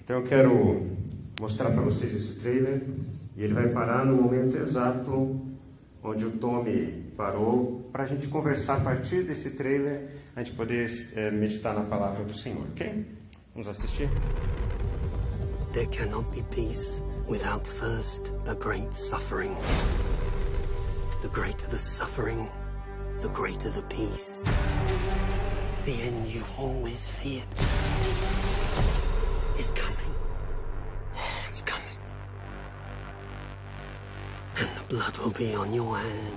Então eu quero mostrar para vocês esse trailer e ele vai parar no momento exato onde o Tommy parou para a gente conversar a partir desse trailer, a gente poder meditar na palavra do Senhor, ok? Vamos assistir? There cannot be peace without first a great suffering. The greater the suffering, the greater the peace. The end you've always feared is coming. It's coming. And the blood will be on your hands.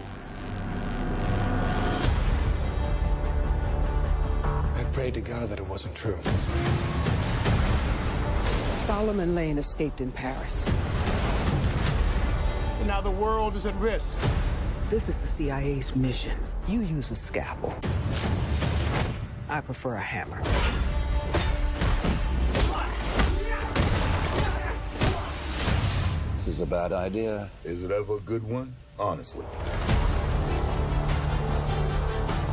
I prayed to God that it wasn't true. Solomon Lane escaped in Paris. And now the world is at risk. This is the CIA's mission. You use a scalpel. I prefer a hammer. This is a bad idea. Is it ever a good one? Honestly.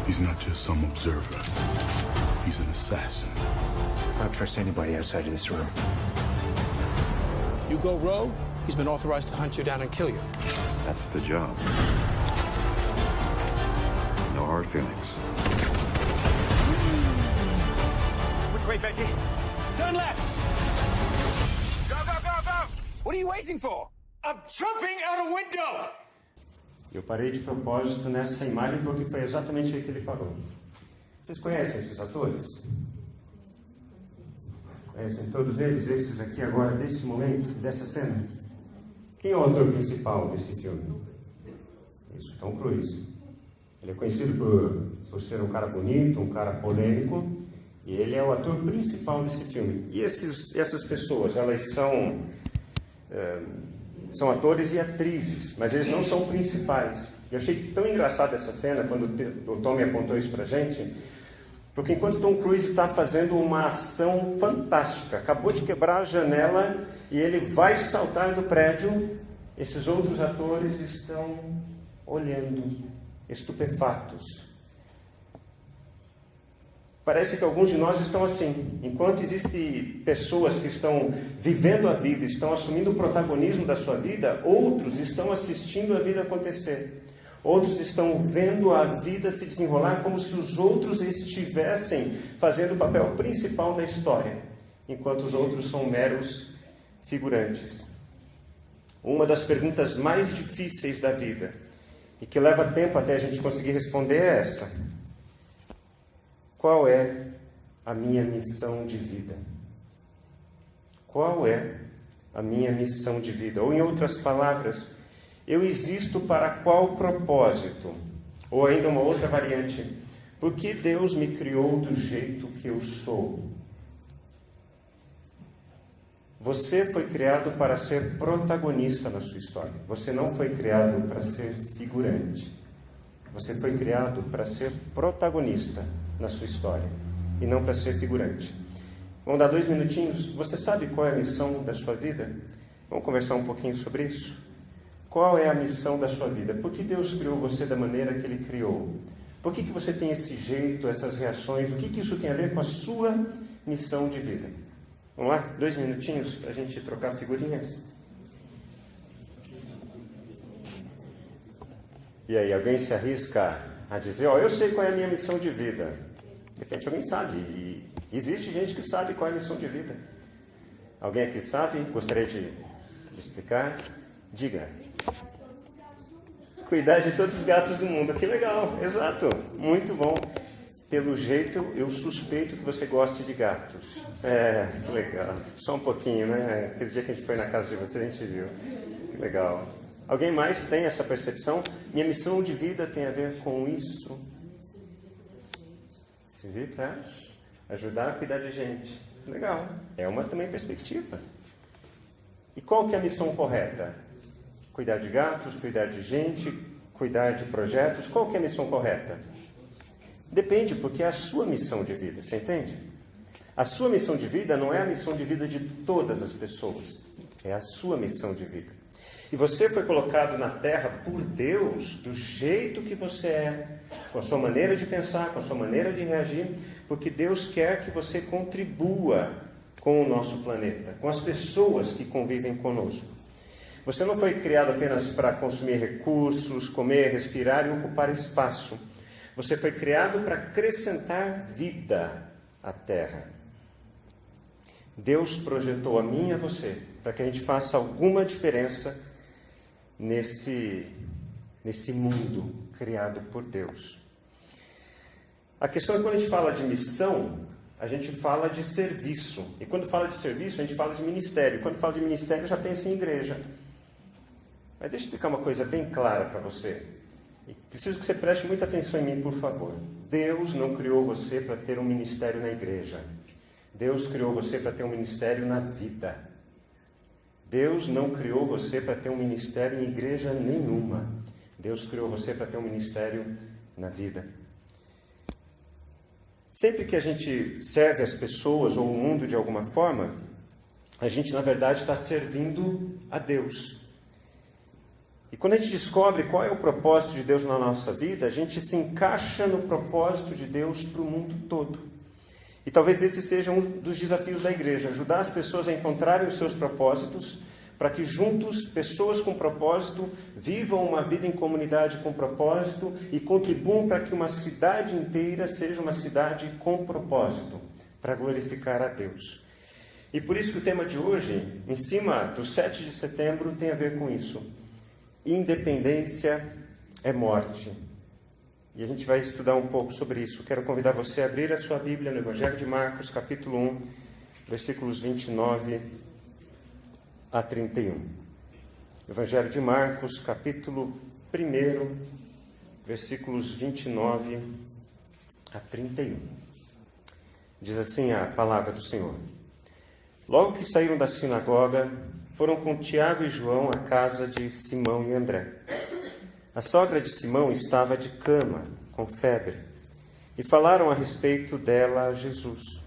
He's not just some observer. He's an assassin. I don't trust anybody outside of this room. You go rogue, he's been authorized to hunt you down and kill you. That's the job. No hard feelings. Which way, Betty? Turn left! Go, go, go, go! What are you waiting for? I'm jumping out a window! Eu parei de propósito nessa imagem porque foi exatamente aí que ele parou. Vocês conhecem esses atores? Conhecem todos eles, esses aqui agora, desse momento, dessa cena? Quem é o ator principal desse filme? Isso, Tom Cruise. Ele é conhecido por ser um cara bonito, um cara polêmico, e ele é o ator principal desse filme. E essas pessoas, elas são atores e atrizes, mas eles não são principais. Eu achei tão engraçada essa cena, quando o Tommy apontou isso pra gente, porque enquanto Tom Cruise está fazendo uma ação fantástica, acabou de quebrar a janela e ele vai saltar do prédio, esses outros atores estão olhando, estupefatos. Parece que alguns de nós estão assim. Enquanto existem pessoas que estão vivendo a vida, estão assumindo o protagonismo da sua vida, outros estão assistindo a vida acontecer. Outros estão vendo a vida se desenrolar como se os outros estivessem fazendo o papel principal da história, enquanto os outros são meros figurantes. Uma das perguntas mais difíceis da vida, e que leva tempo até a gente conseguir responder, é essa: qual é a minha missão de vida? Qual é a minha missão de vida? Ou, em outras palavras, eu existo para qual propósito? Ou ainda uma outra variante: por que Deus me criou do jeito que eu sou? Você foi criado para ser protagonista na sua história. Você não foi criado para ser figurante. Você foi criado para ser protagonista na sua história e não para ser figurante. Vamos dar 2 minutinhos? Você sabe qual é a missão da sua vida? Vamos conversar um pouquinho sobre isso? Qual é a missão da sua vida? Por que Deus criou você da maneira que Ele criou? Por que você tem esse jeito, essas reações? O que isso tem a ver com a sua missão de vida? Vamos lá? 2 minutinhos para a gente trocar figurinhas? E aí, alguém se arrisca a dizer: eu sei qual é a minha missão de vida? De repente alguém sabe. E existe gente que sabe qual é a missão de vida. Alguém aqui sabe? Gostaria de explicar? Diga. Cuidar de todos os gatos do mundo. Que legal, exato, muito bom. Pelo jeito, eu suspeito que você goste de gatos. Que legal. Só um pouquinho, né? Aquele dia que a gente foi na casa de vocês, a gente viu. Que legal. Alguém mais tem essa percepção? Minha missão de vida tem a ver com isso. Servir para ajudar a cuidar de gente. Legal. É uma também perspectiva. E qual que é a missão correta? Cuidar de gatos, cuidar de gente, cuidar de projetos. Qual que é a missão correta? Depende, porque é a sua missão de vida, você entende? A sua missão de vida não é a missão de vida de todas as pessoas. É a sua missão de vida. E você foi colocado na Terra por Deus do jeito que você é, com a sua maneira de pensar, com a sua maneira de reagir, porque Deus quer que você contribua com o nosso planeta, com as pessoas que convivem conosco. Você não foi criado apenas para consumir recursos, comer, respirar e ocupar espaço. Você foi criado para acrescentar vida à Terra. Deus projetou a mim e a você para que a gente faça alguma diferença nesse mundo criado por Deus. A questão é que quando a gente fala de missão, a gente fala de serviço. E quando fala de serviço, a gente fala de ministério. Quando fala de ministério, já pensa em igreja. Mas deixa eu explicar uma coisa bem clara para você. E preciso que você preste muita atenção em mim, por favor. Deus não criou você para ter um ministério na igreja. Deus criou você para ter um ministério na vida. Deus não criou você para ter um ministério em igreja nenhuma. Deus criou você para ter um ministério na vida. Sempre que a gente serve as pessoas ou o mundo de alguma forma, a gente, na verdade, está servindo a Deus. E quando a gente descobre qual é o propósito de Deus na nossa vida, a gente se encaixa no propósito de Deus para o mundo todo. E talvez esse seja um dos desafios da igreja, ajudar as pessoas a encontrarem os seus propósitos, para que juntos, pessoas com propósito, vivam uma vida em comunidade com propósito e contribuam para que uma cidade inteira seja uma cidade com propósito, para glorificar a Deus. E por isso que o tema de hoje, em cima do 7 de setembro, tem a ver com isso. Independência é morte. E a gente vai estudar um pouco sobre isso. Quero convidar você a abrir a sua Bíblia no Evangelho de Marcos, capítulo 1, versículos 29 a 31. Evangelho de Marcos, capítulo 1, versículos 29 a 31. Diz assim a palavra do Senhor. Logo que saíram da sinagoga, foram com Tiago e João à casa de Simão e André. A sogra de Simão estava de cama, com febre, e falaram a respeito dela a Jesus.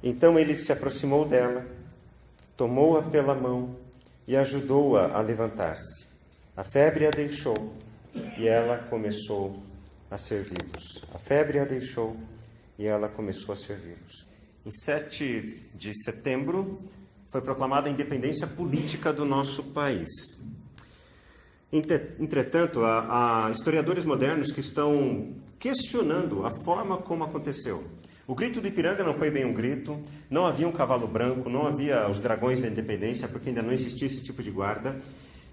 Então ele se aproximou dela, tomou-a pela mão e ajudou-a a levantar-se. A febre a deixou e ela começou a servi-los. A febre a deixou e ela começou a servi-los. Em 7 de setembro foi proclamada a independência política do nosso país. Entretanto, há historiadores modernos que estão questionando a forma como aconteceu. O grito do Ipiranga não foi bem um grito, não havia um cavalo branco, não havia os dragões da independência, porque ainda não existia esse tipo de guarda,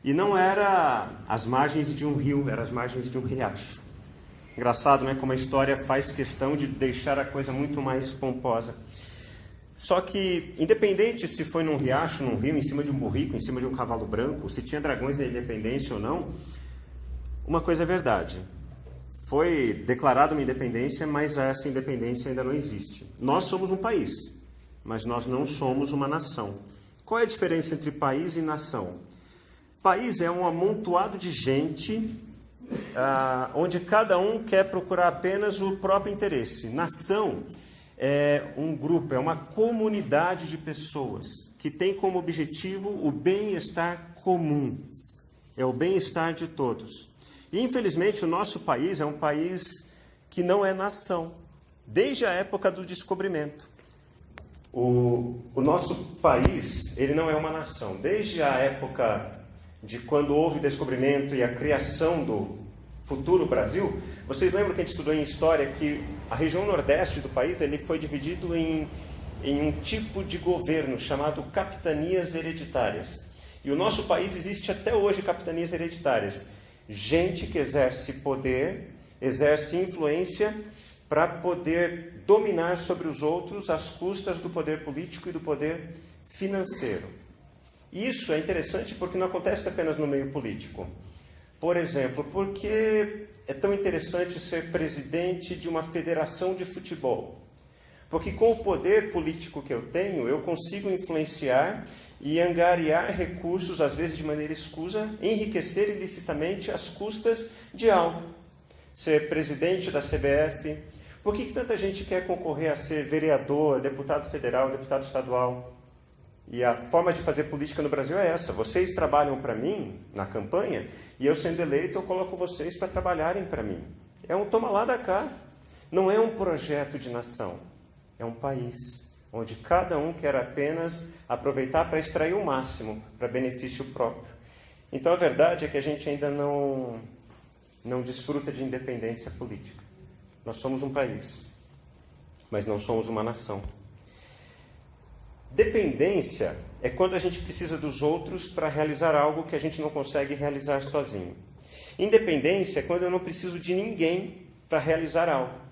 e não era às margens de um rio, era às margens de um riacho. Engraçado, né? Como a história faz questão de deixar a coisa muito mais pomposa. Só que, independente se foi num riacho, num rio, em cima de um burrico, em cima de um cavalo branco, se tinha dragões da independência ou não, uma coisa é verdade. Foi declarada uma independência, mas essa independência ainda não existe. Nós somos um país, mas nós não somos uma nação. Qual é a diferença entre país e nação? País é um amontoado de gente, onde cada um quer procurar apenas o próprio interesse. Nação é um grupo, é uma comunidade de pessoas que tem como objetivo o bem-estar comum, é o bem-estar de todos. E, infelizmente, o nosso país é um país que não é nação, desde a época do descobrimento. O nosso país, ele não é uma nação. Desde a época de quando houve o descobrimento e a criação do futuro Brasil, vocês lembram que a gente estudou em história que a região nordeste do país ele foi dividido em um tipo de governo chamado capitanias hereditárias. E o nosso país existe até hoje capitanias hereditárias. Gente que exerce poder, exerce influência para poder dominar sobre os outros às custas do poder político e do poder financeiro. Isso é interessante porque não acontece apenas no meio político. Por exemplo, porque é tão interessante ser presidente de uma federação de futebol? Porque com o poder político que eu tenho, eu consigo influenciar e angariar recursos, às vezes de maneira escusa, enriquecer ilicitamente às custas de algo. Ser presidente da CBF. Por que tanta gente quer concorrer a ser vereador, deputado federal, deputado estadual? E a forma de fazer política no Brasil é essa. Vocês trabalham para mim na campanha e eu, sendo eleito, eu coloco vocês para trabalharem para mim. É um toma lá da cá. Não é um projeto de nação. É um país onde cada um quer apenas aproveitar para extrair o máximo, para benefício próprio. Então a verdade é que a gente ainda não desfruta de independência política. Nós somos um país, mas não somos uma nação. Dependência é quando a gente precisa dos outros para realizar algo que a gente não consegue realizar sozinho. Independência é quando eu não preciso de ninguém para realizar algo.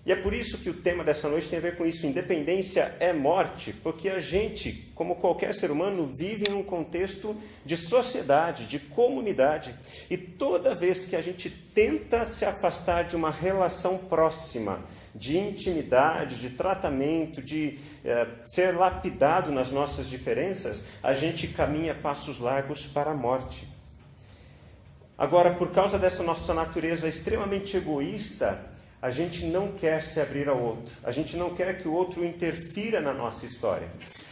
E é por isso que o tema dessa noite tem a ver com isso. Independência é morte, porque a gente, como qualquer ser humano, vive num contexto de sociedade, de comunidade. E toda vez que a gente tenta se afastar de uma relação próxima, de intimidade, de tratamento, de ser lapidado nas nossas diferenças, a gente caminha passos largos para a morte. Agora, por causa dessa nossa natureza extremamente egoísta, a gente não quer se abrir ao outro. A gente não quer que o outro interfira na nossa história.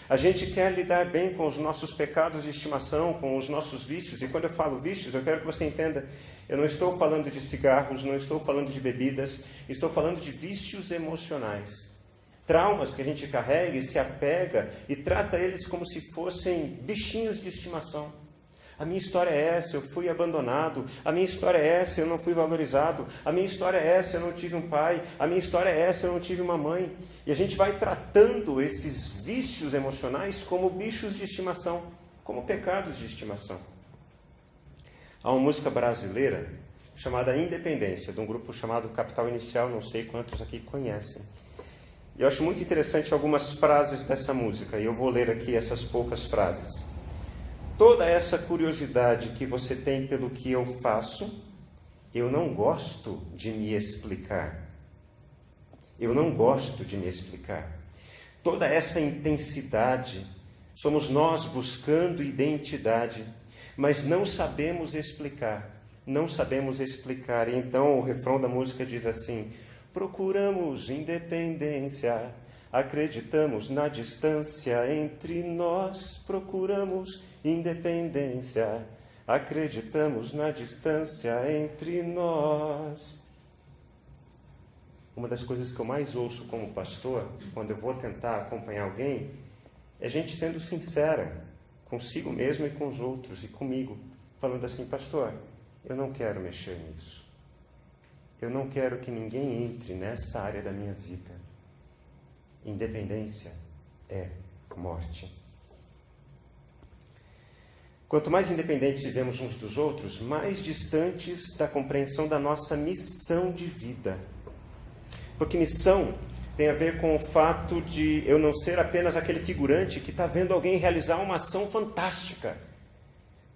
A gente quer lidar bem com os nossos pecados de estimação, com os nossos vícios. E quando eu falo vícios, eu quero que você entenda, eu não estou falando de cigarros, não estou falando de bebidas, estou falando de vícios emocionais. Traumas que a gente carrega e se apega e trata eles como se fossem bichinhos de estimação. A minha história é essa, eu fui abandonado. A minha história é essa, eu não fui valorizado. A minha história é essa, eu não tive um pai. A minha história é essa, eu não tive uma mãe. E a gente vai tratando esses vícios emocionais como bichos de estimação, como pecados de estimação. Há uma música brasileira chamada Independência, de um grupo chamado Capital Inicial, não sei quantos aqui conhecem. E eu acho muito interessante algumas frases dessa música, e eu vou ler aqui essas poucas frases. Toda essa curiosidade que você tem pelo que eu faço, eu não gosto de me explicar. Eu não gosto de me explicar. Toda essa intensidade, somos nós buscando identidade, mas não sabemos explicar. Não sabemos explicar. E então o refrão da música diz assim: procuramos independência, acreditamos na distância entre nós, procuramos independência, acreditamos na distância entre nós. Uma das coisas que eu mais ouço como pastor, quando eu vou tentar acompanhar alguém, é gente sendo sincera consigo mesmo e com os outros e comigo, falando assim: pastor, eu não quero mexer nisso. Eu não quero que ninguém entre nessa área da minha vida. Independência é morte. Quanto mais independentes vivemos uns dos outros, mais distantes da compreensão da nossa missão de vida. Porque missão tem a ver com o fato de eu não ser apenas aquele figurante que está vendo alguém realizar uma ação fantástica.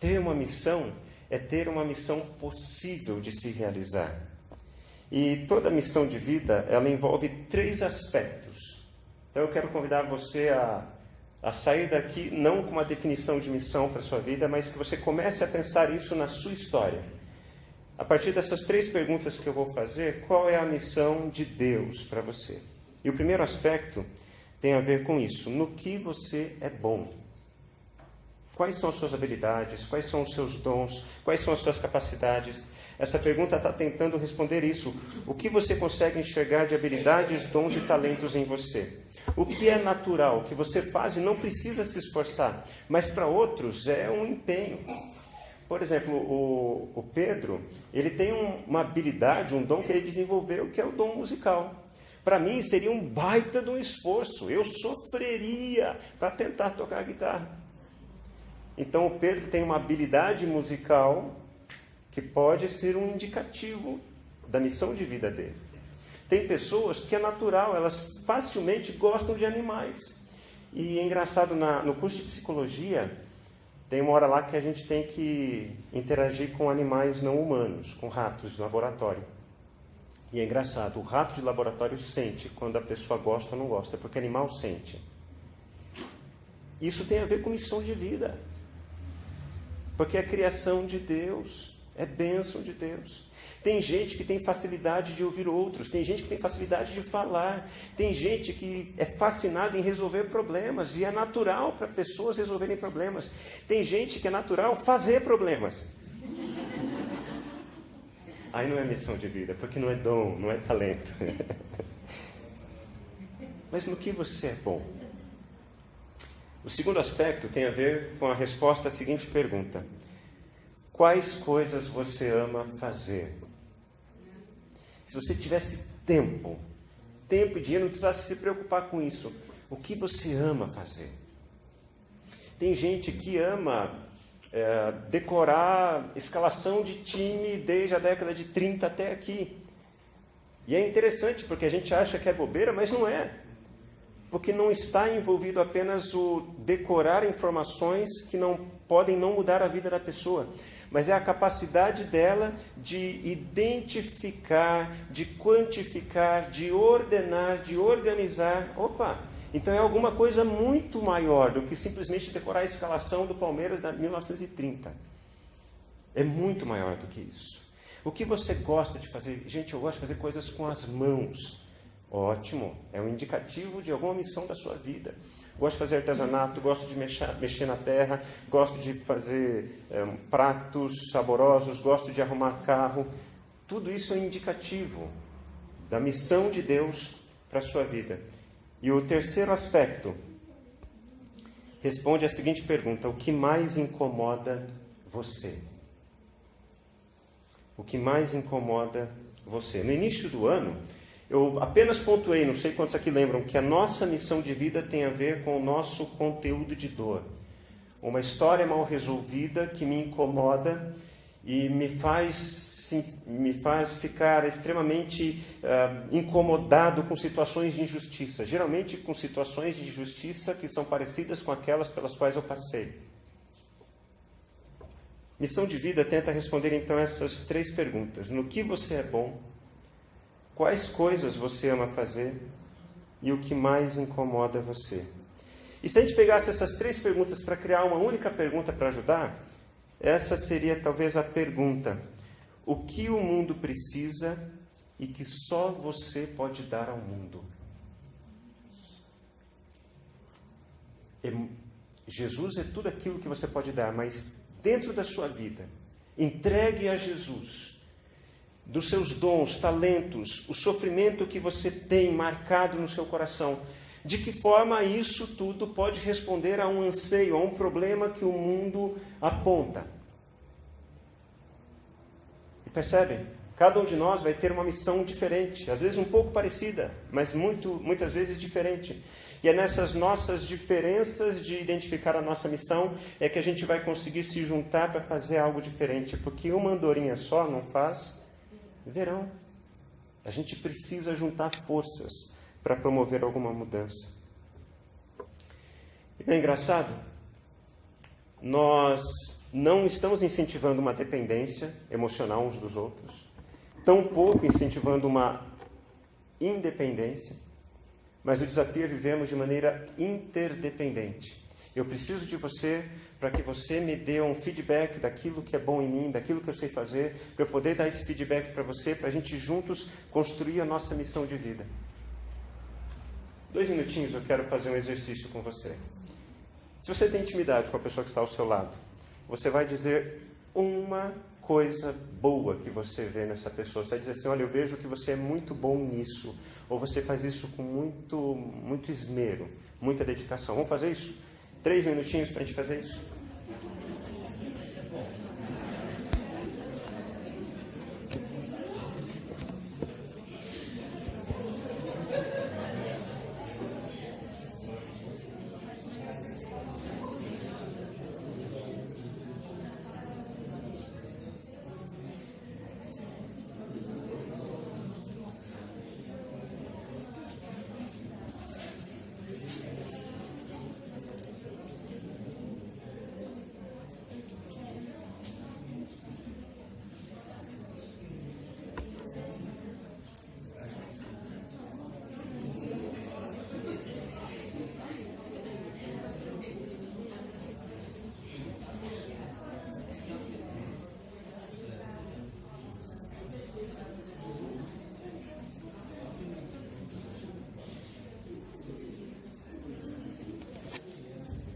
Ter uma missão é ter uma missão possível de se realizar. E toda missão de vida, ela envolve 3 aspectos. Então eu quero convidar você a sair daqui não com uma definição de missão para a sua vida, mas que você comece a pensar isso na sua história. A partir dessas 3 perguntas que eu vou fazer, qual é a missão de Deus para você? E o primeiro aspecto tem a ver com isso. No que você é bom? Quais são as suas habilidades? Quais são os seus dons? Quais são as suas capacidades? Essa pergunta está tentando responder isso. O que você consegue enxergar de habilidades, dons e talentos em você? O que é natural, o que você faz e não precisa se esforçar, mas para outros é um empenho. Por exemplo, o Pedro, ele tem uma habilidade, um dom que ele desenvolveu, que é o dom musical. Para mim seria um baita de um esforço, eu sofreria para tentar tocar guitarra. Então o Pedro tem uma habilidade musical que pode ser um indicativo da missão de vida dele. Tem pessoas que é natural, elas facilmente gostam de animais. E é engraçado, no curso de psicologia, tem uma hora lá que a gente tem que interagir com animais não humanos, com ratos de laboratório. E é engraçado, o rato de laboratório sente quando a pessoa gosta ou não gosta, porque animal sente. Isso tem a ver com missão de vida. Porque é criação de Deus, é bênção de Deus. Tem gente que tem facilidade de ouvir outros, tem gente que tem facilidade de falar, tem gente que é fascinada em resolver problemas, e é natural para pessoas resolverem problemas. Tem gente que é natural fazer problemas. Aí não é missão de vida, porque não é dom, não é talento. mas no que você é bom. O segundo aspecto tem a ver com a resposta à seguinte pergunta: quais coisas você ama fazer? Se você tivesse tempo e dinheiro, não precisasse se preocupar com isso, o que você ama fazer? Tem gente que ama decorar escalação de time desde a década de 30 até aqui. E é interessante porque a gente acha que é bobeira, mas não é. Porque não está envolvido apenas o decorar informações que podem não mudar a vida da pessoa, mas é a capacidade dela de identificar, de quantificar, de ordenar, de organizar. Opa! Então é alguma coisa muito maior do que simplesmente decorar a escalação do Palmeiras de 1930. É muito maior do que isso. O que você gosta de fazer? Gente, eu gosto de fazer coisas com as mãos. Ótimo, é um indicativo de alguma missão da sua vida. Gosto de fazer artesanato, gosto de mexer na terra, gosto de fazer pratos saborosos, gosto de arrumar carro. Tudo isso é indicativo da missão de Deus para a sua vida. E o terceiro aspecto responde à seguinte pergunta: o que mais incomoda você? O que mais incomoda você? No início do ano, eu apenas pontuei, não sei quantos aqui lembram, que a nossa missão de vida tem a ver com o nosso conteúdo de dor. Uma história mal resolvida que me incomoda e me faz ficar extremamente incomodado com situações de injustiça. Geralmente com situações de injustiça que são parecidas com aquelas pelas quais eu passei. Missão de vida tenta responder então essas 3 perguntas: no que você é bom? Quais coisas você ama fazer? E o que mais incomoda você? E se a gente pegasse essas 3 perguntas para criar uma única pergunta para ajudar, essa seria talvez a pergunta: o que o mundo precisa e que só você pode dar ao mundo? Jesus é tudo aquilo que você pode dar, mas dentro da sua vida, entregue a Jesus dos seus dons, talentos, o sofrimento que você tem marcado no seu coração. De que forma isso tudo pode responder a um anseio, a um problema que o mundo aponta? E percebem? Cada um de nós vai ter uma missão diferente, às vezes um pouco parecida, mas muitas vezes diferente. E é nessas nossas diferenças de identificar a nossa missão é que a gente vai conseguir se juntar para fazer algo diferente, porque uma andorinha só não faz verão. A gente precisa juntar forças para promover alguma mudança. E é engraçado, nós não estamos incentivando uma dependência emocional uns dos outros, tampouco incentivando uma independência, mas o desafio é vivermos de maneira interdependente. Eu preciso de você para que você me dê um feedback daquilo que é bom em mim, daquilo que eu sei fazer, para eu poder dar esse feedback para você, para a gente juntos construir a nossa missão de vida. 2 minutinhos eu quero fazer um exercício com você. Se você tem intimidade com a pessoa que está ao seu lado, você vai dizer uma coisa boa que você vê nessa pessoa. Você vai dizer assim: olha, eu vejo que você é muito bom nisso, ou você faz isso com muito esmero, muita dedicação. Vamos fazer isso? 3 minutinhos para a gente fazer isso?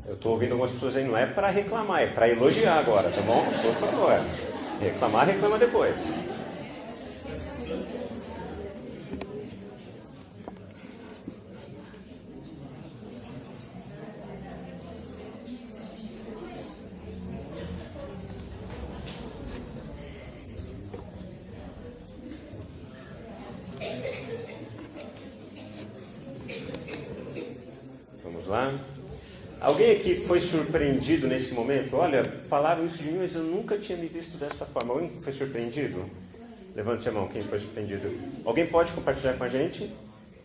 Eu estou ouvindo algumas pessoas aí, não é para reclamar, é para elogiar agora, tá bom? Por favor. Reclamar, reclama depois. Vamos lá. Alguém aqui foi surpreendido nesse momento? Olha, falaram isso de mim, mas eu nunca tinha me visto dessa forma. Alguém foi surpreendido? Levante a mão, quem foi surpreendido. Alguém pode compartilhar com a gente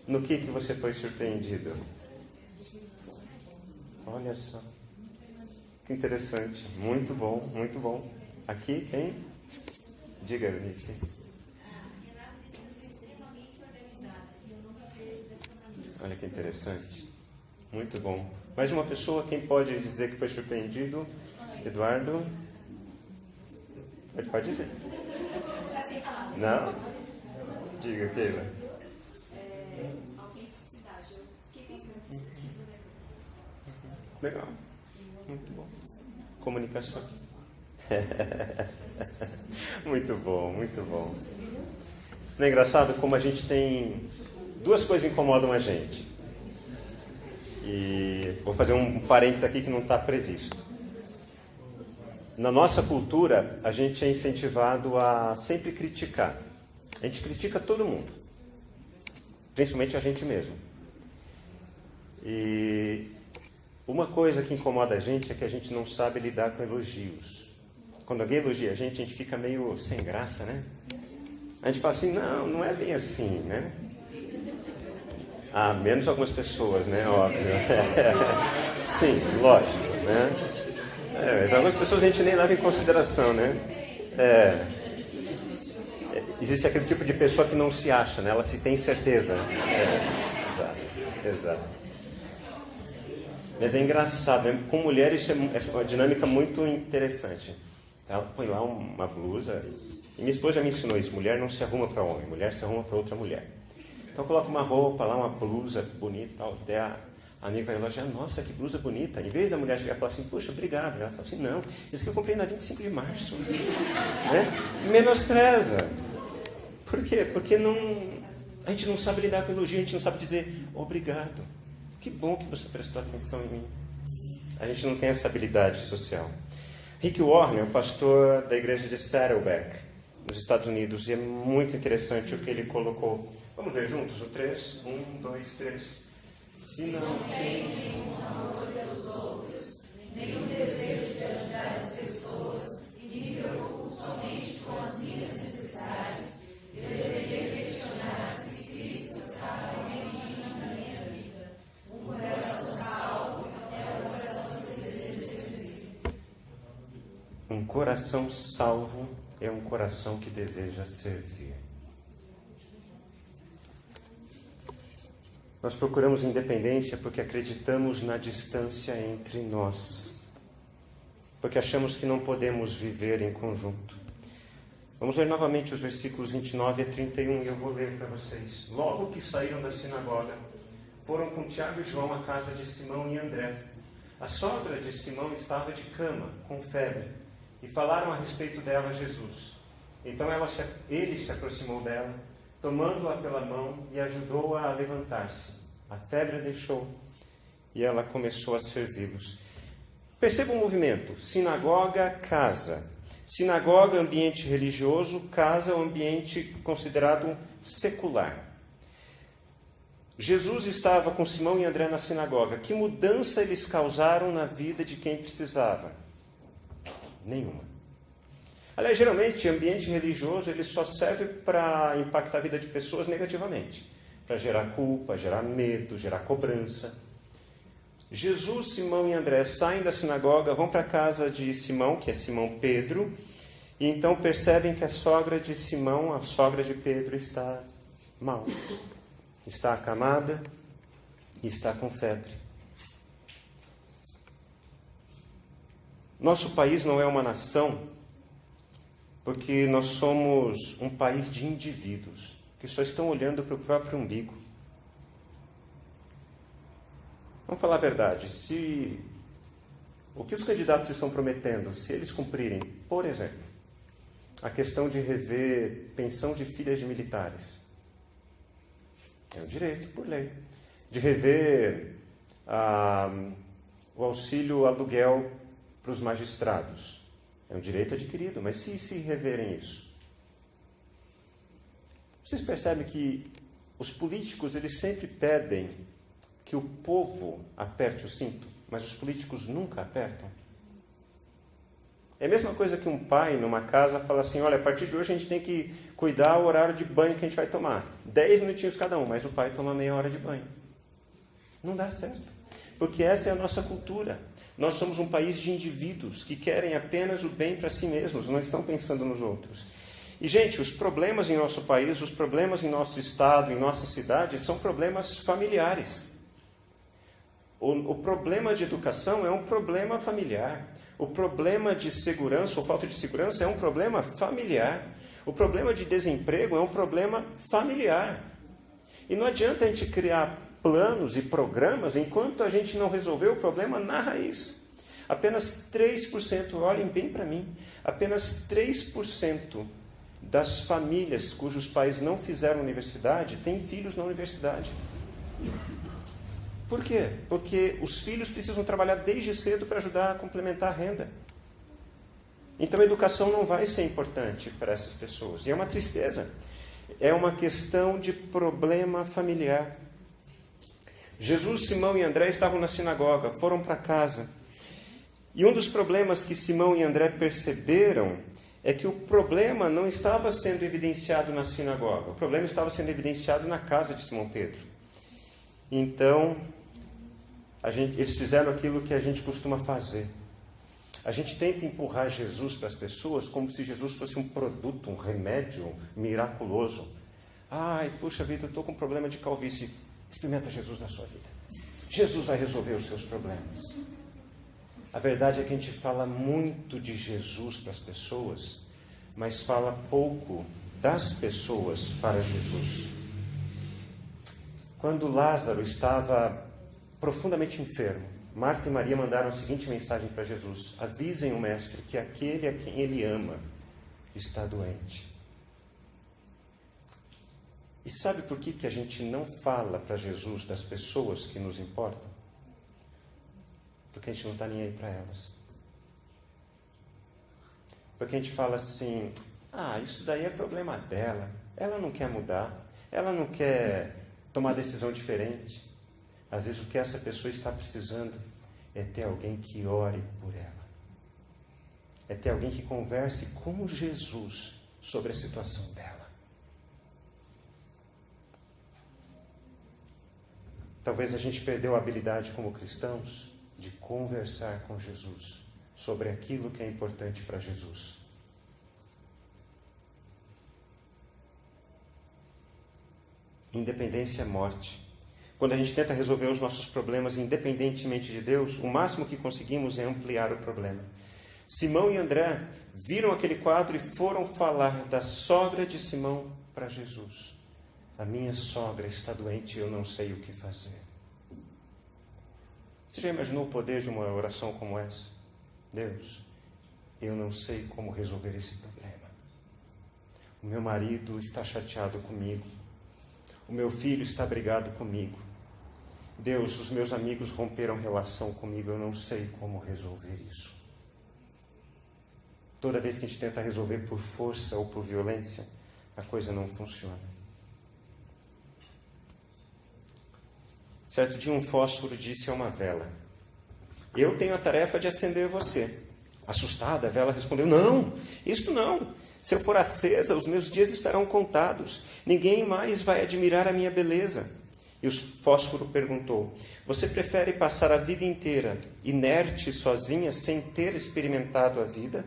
no que você foi surpreendido? Olha só. Que interessante. Muito bom, muito bom. Aqui tem... Diga, Nick. Olha que interessante. Muito bom. Mais uma pessoa, quem pode dizer que foi surpreendido? Eduardo? Pode dizer. Não? Diga, Keila. Autenticidade. Legal. Muito bom. Comunicação. Muito bom, muito bom. Não é engraçado como a gente tem... Duas coisas incomodam a gente. E vou fazer um parênteses aqui que não está previsto. Na nossa cultura, a gente é incentivado a sempre criticar. A gente critica todo mundo. Principalmente a gente mesmo. E uma coisa que incomoda a gente é que a gente não sabe lidar com elogios. Quando alguém elogia a gente fica meio sem graça, né? A gente fala assim, não é bem assim, né? Ah, menos algumas pessoas, né? Óbvio. Sim, lógico, né? Mas algumas pessoas a gente nem leva em consideração, né? Existe aquele tipo de pessoa que não se acha, né? Ela se tem certeza. Exato. Mas é engraçado, né? Com mulheres é uma dinâmica muito interessante. Ela põe lá uma blusa, e minha esposa já me ensinou isso, mulher não se arruma para homem, mulher se arruma para outra mulher. Então coloca uma roupa lá, uma blusa bonita, tal, até a amiga vai elogiar, nossa, que blusa bonita. Em vez da mulher chegar e falar assim, puxa, obrigado. Ela fala assim, não, isso que eu comprei na 25 de março. Né? Menospreza. Por quê? Porque a gente não sabe lidar com elogio, a gente não sabe dizer obrigado. Que bom que você prestou atenção em mim. A gente não tem essa habilidade social. Rick Warren é o pastor da igreja de Saddleback, nos Estados Unidos, e é muito interessante o que ele colocou. Vamos ver juntos o 3? 1, 2, 3. Se não tem nenhum amor pelos outros, nenhum desejo de ajudar as pessoas, e me preocupo somente com as minhas necessidades, eu deveria questionar se Cristo está realmente na minha vida. Um coração salvo é o coração que deseja servir. Um coração salvo é um coração que deseja servir. Nós procuramos independência porque acreditamos na distância entre nós. Porque achamos que não podemos viver em conjunto. Vamos ver novamente os versículos 29 a 31 e eu vou ler para vocês. Logo que saíram da sinagoga, foram com Tiago e João à casa de Simão e André. A sogra de Simão estava de cama, com febre, e falaram a respeito dela a Jesus. Então ele se aproximou dela, tomando-a pela mão e ajudou-a a levantar-se. A febre a deixou e ela começou a servi-los. Perceba o movimento. Sinagoga, casa. Sinagoga, ambiente religioso. Casa, um ambiente considerado secular. Jesus estava com Simão e André na sinagoga. Que mudança eles causaram na vida de quem precisava? Nenhuma. Aliás, geralmente, ambiente religioso ele só serve para impactar a vida de pessoas negativamente. Para gerar culpa, gerar medo, gerar cobrança. Jesus, Simão e André saem da sinagoga, vão para a casa de Simão, que é Simão Pedro, e então percebem que a sogra de Simão, a sogra de Pedro, está mal. Está acamada e está com febre. Nosso país não é uma nação porque nós somos um país de indivíduos que só estão olhando para o próprio umbigo. Vamos falar a verdade. Se o que os candidatos estão prometendo, se eles cumprirem, por exemplo, a questão de rever pensão de filhas de militares, é um direito por lei. De rever o auxílio aluguel para os magistrados, é um direito adquirido, mas se reverem isso, vocês percebem que os políticos eles sempre pedem que o povo aperte o cinto, mas os políticos nunca apertam? É a mesma coisa que um pai numa casa fala assim, olha, a partir de hoje a gente tem que cuidar o horário de banho que a gente vai tomar. 10 minutinhos cada um, mas o pai toma meia hora de banho. Não dá certo, porque essa é a nossa cultura. Nós somos um país de indivíduos que querem apenas o bem para si mesmos, não estão pensando nos outros. E, gente, os problemas em nosso país, os problemas em nosso estado, em nossa cidade, são problemas familiares. O problema de educação é um problema familiar. O problema de segurança ou falta de segurança é um problema familiar. O problema de desemprego é um problema familiar. E não adianta a gente criar planos e programas enquanto a gente não resolver o problema na raiz. Apenas 3%, olhem bem para mim, apenas 3% das famílias cujos pais não fizeram universidade têm filhos na universidade. Por quê? Porque os filhos precisam trabalhar desde cedo para ajudar a complementar a renda. Então a educação não vai ser importante para essas pessoas. E é uma tristeza. É uma questão de problema familiar. Jesus, Simão e André estavam na sinagoga, foram para casa. E um dos problemas que Simão e André perceberam é que o problema não estava sendo evidenciado na sinagoga. O problema estava sendo evidenciado na casa de Simão Pedro. Então, eles fizeram aquilo que a gente costuma fazer. A gente tenta empurrar Jesus para as pessoas como se Jesus fosse um produto, um remédio miraculoso. Ai, puxa vida, eu estou com um problema de calvície. Experimenta Jesus na sua vida. Jesus vai resolver os seus problemas. A verdade é que a gente fala muito de Jesus para as pessoas, mas fala pouco das pessoas para Jesus. Quando Lázaro estava profundamente enfermo, Marta e Maria mandaram a seguinte mensagem para Jesus: avisem o mestre que aquele a quem ele ama está doente. E sabe por que a gente não fala para Jesus das pessoas que nos importam? Porque a gente não está nem aí para elas. Porque a gente fala assim, isso daí é problema dela, ela não quer mudar, ela não quer tomar decisão diferente. Às vezes o que essa pessoa está precisando é ter alguém que ore por ela. É ter alguém que converse com Jesus sobre a situação dela. Talvez a gente perdeu a habilidade como cristãos de conversar com Jesus sobre aquilo que é importante para Jesus. Independência é morte. Quando a gente tenta resolver os nossos problemas independentemente de Deus, o máximo que conseguimos é ampliar o problema. Simão e André viram aquele quadro e foram falar da sogra de Simão para Jesus. A minha sogra está doente e eu não sei o que fazer. Você já imaginou o poder de uma oração como essa? Deus, eu não sei como resolver esse problema. O meu marido está chateado comigo. O meu filho está brigado comigo. Deus, os meus amigos romperam relação comigo. Eu não sei como resolver isso. Toda vez que a gente tenta resolver por força ou por violência, a coisa não funciona. Certo dia um fósforo disse a uma vela: eu tenho a tarefa de acender você. Assustada, a vela respondeu: não, isto não. Se eu for acesa, os meus dias estarão contados. Ninguém mais vai admirar a minha beleza. E o fósforo perguntou: você prefere passar a vida inteira inerte, sozinha, sem ter experimentado a vida?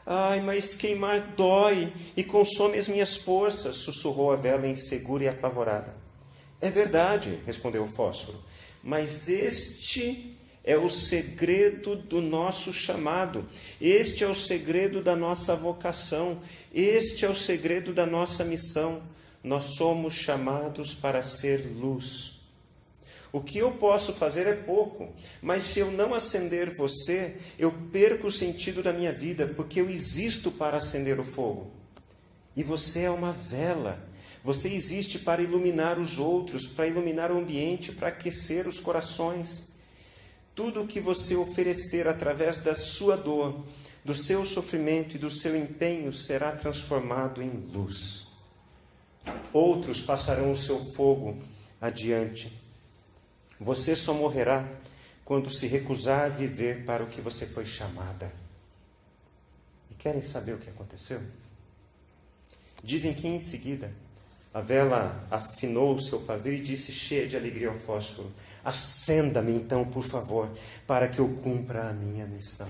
Ai, mas queimar dói e consome as minhas forças, sussurrou a vela insegura e apavorada. É verdade, respondeu o fósforo, mas este é o segredo do nosso chamado, este é o segredo da nossa vocação, este é o segredo da nossa missão. Nós somos chamados para ser luz. O que eu posso fazer é pouco, mas se eu não acender você, eu perco o sentido da minha vida, porque eu existo para acender o fogo. E você é uma vela. Você existe para iluminar os outros, para iluminar o ambiente, para aquecer os corações. Tudo o que você oferecer através da sua dor, do seu sofrimento e do seu empenho será transformado em luz. Outros passarão o seu fogo adiante. Você só morrerá quando se recusar a viver para o que você foi chamada. E querem saber o que aconteceu? Dizem que em seguida a vela afinou o seu pavio e disse, cheia de alegria ao fósforo, acenda-me então, por favor, para que eu cumpra a minha missão.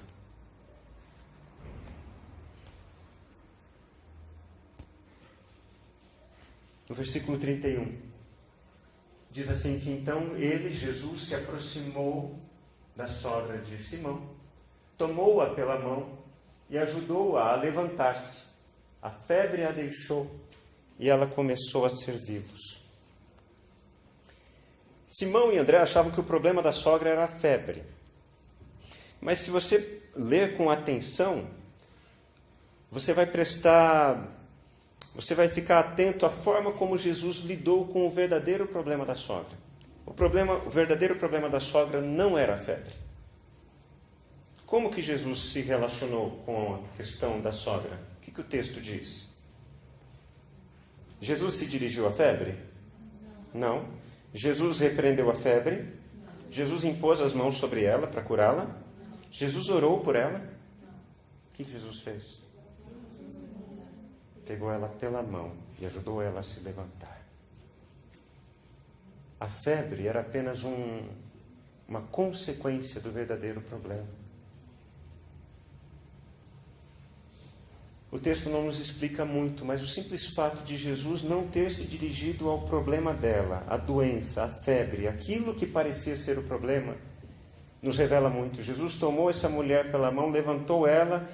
No versículo 31, diz assim que então ele, Jesus, se aproximou da sogra de Simão, tomou-a pela mão e ajudou-a a levantar-se. A febre a deixou e ela começou a servi-los. Simão e André achavam que o problema da sogra era a febre. Mas se você ler com atenção, você vai ficar atento à forma como Jesus lidou com o verdadeiro problema da sogra. O verdadeiro problema da sogra não era a febre. Como que Jesus se relacionou com a questão da sogra? O que o texto diz? Jesus se dirigiu à febre? Não. Jesus repreendeu a febre? Jesus impôs as mãos sobre ela para curá-la? Jesus orou por ela? O que Jesus fez? Pegou ela pela mão e ajudou ela a se levantar. A febre era apenas uma consequência do verdadeiro problema. O texto não nos explica muito, mas o simples fato de Jesus não ter se dirigido ao problema dela, a doença, a febre, aquilo que parecia ser o problema, nos revela muito. Jesus tomou essa mulher pela mão, levantou ela,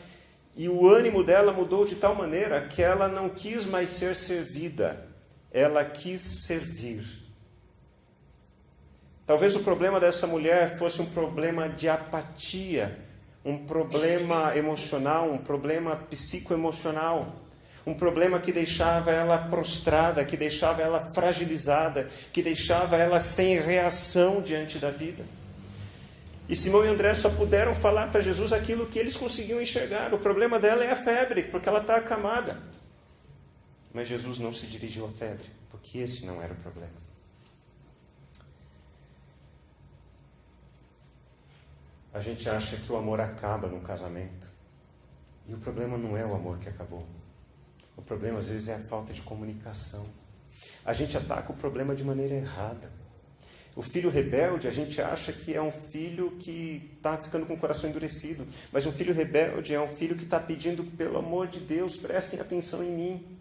e o ânimo dela mudou de tal maneira que ela não quis mais ser servida, ela quis servir. Talvez o problema dessa mulher fosse um problema de apatia, um problema emocional, um problema psicoemocional, um problema que deixava ela prostrada, que deixava ela fragilizada, que deixava ela sem reação diante da vida. E Simão e André só puderam falar para Jesus aquilo que eles conseguiam enxergar. O problema dela é a febre, porque ela está acamada. Mas Jesus não se dirigiu à febre, porque esse não era o problema. A gente acha que o amor acaba no casamento. E o problema não é o amor que acabou. O problema, às vezes, é a falta de comunicação. A gente ataca o problema de maneira errada. O filho rebelde, a gente acha que é um filho que está ficando com o coração endurecido. Mas um filho rebelde é um filho que está pedindo, pelo amor de Deus, prestem atenção em mim.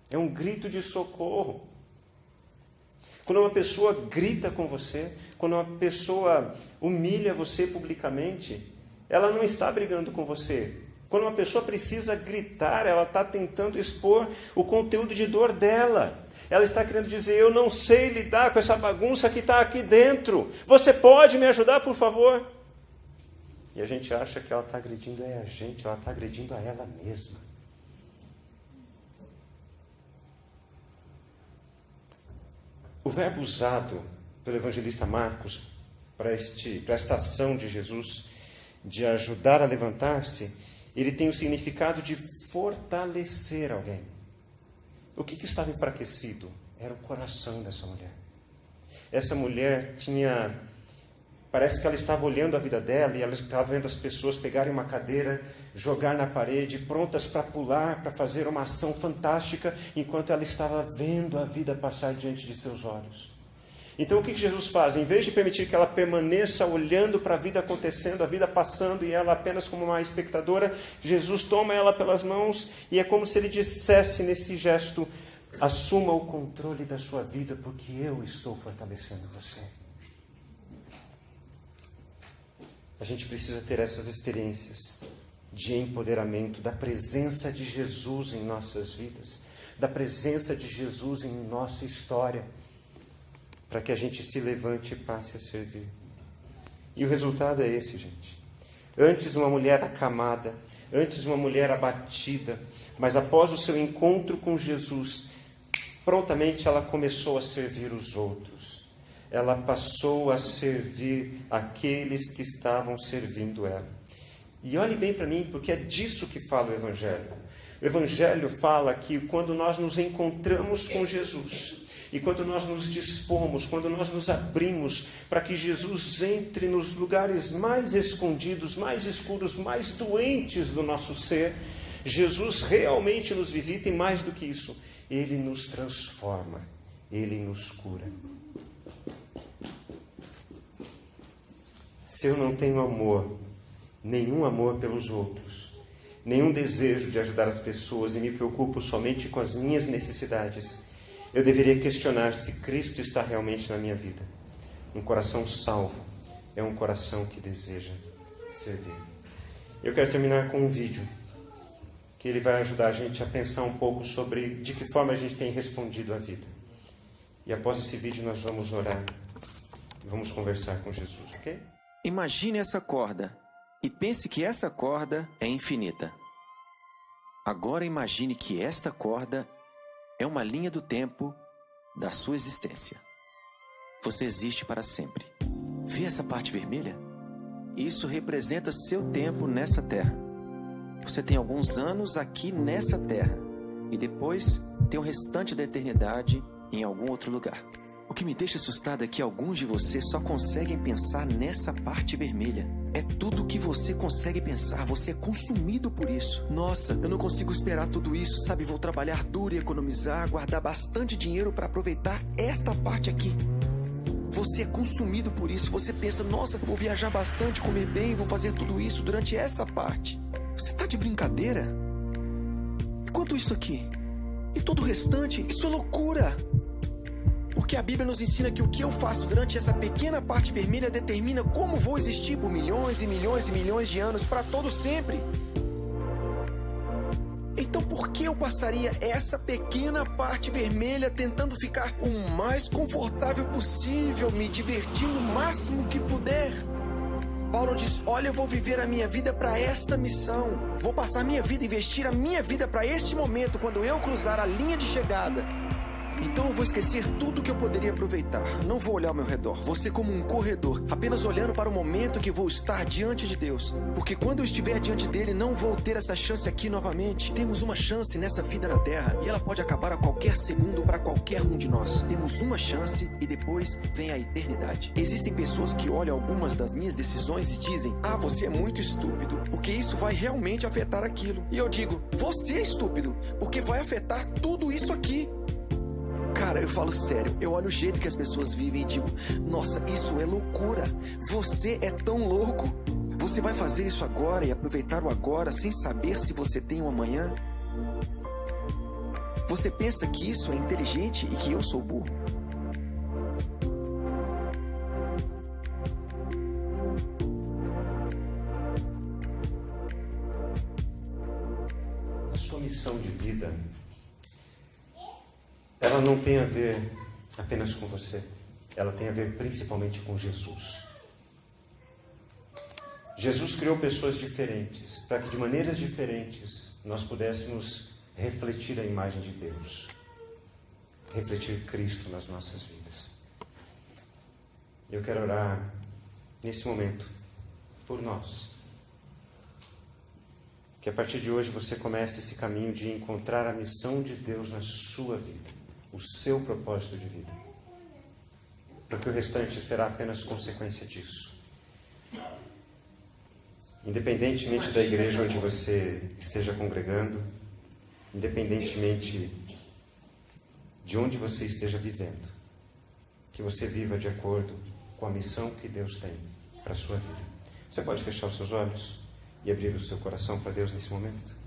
É um grito de socorro. Quando uma pessoa grita com você, quando uma pessoa humilha você publicamente, ela não está brigando com você. Quando uma pessoa precisa gritar, ela está tentando expor o conteúdo de dor dela. Ela está querendo dizer, eu não sei lidar com essa bagunça que está aqui dentro. Você pode me ajudar, por favor? E a gente acha que ela está agredindo a gente, ela está agredindo a ela mesma. O verbo usado pelo evangelista Marcos para esta ação de Jesus de ajudar a levantar-se, ele tem o significado de fortalecer alguém. O que estava enfraquecido? Era o coração dessa mulher. Essa mulher parece que ela estava olhando a vida dela e ela estava vendo as pessoas pegarem uma cadeira, jogar na parede, prontas para pular, para fazer uma ação fantástica, enquanto ela estava vendo a vida passar diante de seus olhos. Então o que Jesus faz? Em vez de permitir que ela permaneça olhando para a vida acontecendo, a vida passando, e ela apenas como uma espectadora, Jesus toma ela pelas mãos e é como se ele dissesse nesse gesto, assuma o controle da sua vida, porque eu estou fortalecendo você. A gente precisa ter essas experiências de empoderamento, da presença de Jesus em nossas vidas, da presença de Jesus em nossa história, para que a gente se levante e passe a servir. E o resultado é esse, gente. Antes uma mulher acamada, antes uma mulher abatida, mas após o seu encontro com Jesus, prontamente ela começou a servir os outros. Ela passou a servir aqueles que estavam servindo ela. E olhe bem para mim, porque é disso que fala o Evangelho. O Evangelho fala que quando nós nos encontramos com Jesus, E quando nós nos dispomos, quando nós nos abrimos para que Jesus entre nos lugares mais escondidos, mais escuros, mais doentes do nosso ser, Jesus realmente nos visita e, mais do que isso, Ele nos transforma, Ele nos cura. Se eu não tenho amor, nenhum amor pelos outros, nenhum desejo de ajudar as pessoas e me preocupo somente com as minhas necessidades, eu deveria questionar se Cristo está realmente na minha vida. Um coração salvo é um coração que deseja servir. Eu quero terminar com um vídeo que ele vai ajudar a gente a pensar um pouco sobre de que forma a gente tem respondido à vida. E após esse vídeo nós vamos orar, vamos conversar com Jesus, ok? Imagine essa corda e pense que essa corda é infinita. Agora imagine que esta corda é uma linha do tempo da sua existência. Você existe para sempre. Vê essa parte vermelha? Isso representa seu tempo nessa terra. Você tem alguns anos aqui nessa terra e depois tem o restante da eternidade em algum outro lugar. O que me deixa assustado é que alguns de vocês só conseguem pensar nessa parte vermelha. É tudo o que você consegue pensar, você é consumido por isso. Nossa, eu não consigo esperar tudo isso, sabe? Vou trabalhar duro e economizar, guardar bastante dinheiro para aproveitar esta parte aqui. Você é consumido por isso, você pensa, nossa, vou viajar bastante, comer bem, vou fazer tudo isso durante essa parte. Você tá de brincadeira? E quanto isso aqui? E todo o restante? Isso é loucura! Porque a Bíblia nos ensina que o que eu faço durante essa pequena parte vermelha determina como vou existir por milhões e milhões e milhões de anos para todo sempre. Então por que eu passaria essa pequena parte vermelha tentando ficar o mais confortável possível, me divertindo o máximo que puder? Paulo diz, olha, eu vou viver a minha vida para esta missão. Vou passar a minha vida, investir a minha vida para este momento, quando eu cruzar a linha de chegada. Então eu vou esquecer tudo que eu poderia aproveitar. Não vou olhar ao meu redor. Vou ser como um corredor, apenas olhando para o momento que vou estar diante de Deus. Porque quando eu estiver diante dele, não vou ter essa chance aqui novamente. Temos uma chance nessa vida na Terra e ela pode acabar a qualquer segundo para qualquer um de nós. Temos uma chance e depois vem a eternidade. Existem pessoas que olham algumas das minhas decisões e dizem, ah, você é muito estúpido, porque isso vai realmente afetar aquilo. E eu digo, você é estúpido, porque vai afetar tudo isso aqui. Cara, eu falo sério, eu olho o jeito que as pessoas vivem e digo, nossa, isso é loucura, você é tão louco. Você vai fazer isso agora e aproveitar o agora sem saber se você tem um amanhã? Você pensa que isso é inteligente e que eu sou burro? A sua missão de vida, ela não tem a ver apenas com você. Ela tem a ver principalmente com Jesus. Jesus criou pessoas diferentes, para que de maneiras diferentes nós pudéssemos refletir a imagem de Deus. Refletir Cristo nas nossas vidas. Eu quero orar nesse momento por nós. Que a partir de hoje você comece esse caminho de encontrar a missão de Deus na sua vida. O seu propósito de vida. Porque o restante será apenas consequência disso. Independentemente da igreja onde você esteja congregando, independentemente de onde você esteja vivendo, que você viva de acordo com a missão que Deus tem para a sua vida. Você pode fechar os seus olhos e abrir o seu coração para Deus nesse momento?